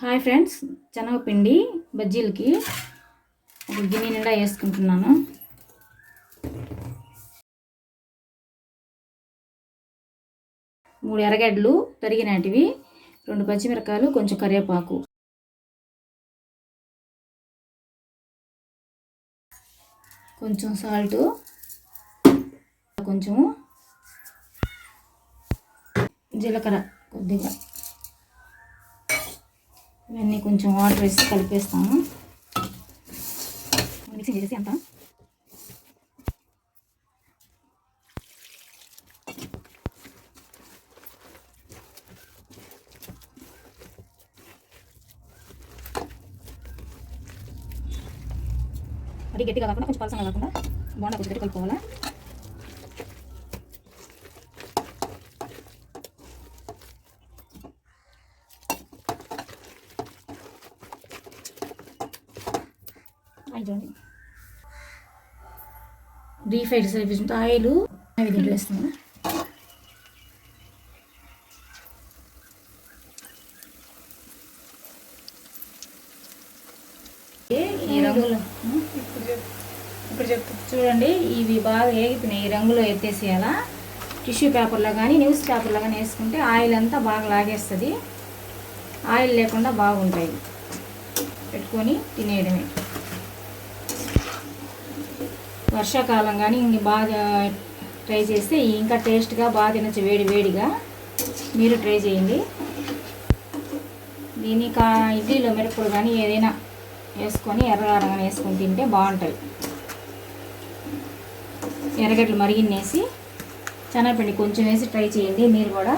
Hi friends, శనగపిండి బజ్జీలకి ఒక గిన్నె నిండా వేసుకుంటున్నాను. మూడు ఎర్రగడ్డలు తరిగినటివి, 2 పచ్చిమిరపకాయలు, కొంచెం కరివేపాకు, కొంచెం సాల్ట్, కొంచెము జీలకర్ర కొద్దిగా, ఇవన్నీ కొంచెం వాటర్ వేసి కలిపేస్తాము. మిక్సింగ్ చేసి అంతా అది గట్టిగా కాకుండా కొంచెం పలసంగా కాకుండా బోండా కొంచెం గట్టి కలుపుకోవాలా. డీప్ ఫ్రైడ్ సరిపోతుంది. ఆయిల్ దీంట్లో వేస్తాము. ఈ రంగులో ఇప్పుడు చూడండి, ఇవి బాగా వేగిపోయినాయి. ఈ రంగులో ఎత్తేసేయాలా. టిష్యూ పేపర్లో కానీ న్యూస్ పేపర్లో కానీ వేసుకుంటే ఆయిల్ అంతా బాగా లాగేస్తుంది. ఆయిల్ లేకుండా బాగుంటాయి. పెట్టుకొని తినేయడమే. వర్షాకాలం కానీ ఇంక బాగా ట్రై చేస్తే ఇంకా టేస్ట్గా బాగా తినచ్చు. వేడి వేడిగా మీరు ట్రై చేయండి. దీన్ని ఇడ్లీలో మిరపలు కానీ ఏదైనా వేసుకొని ఎర్రగారం కానీ వేసుకొని తింటే బాగుంటాయి. ఎర్రగడ్డలు మరిగిన్నేసి శనగపిండి కొంచెం వేసి ట్రై చేయండి మీరు కూడా.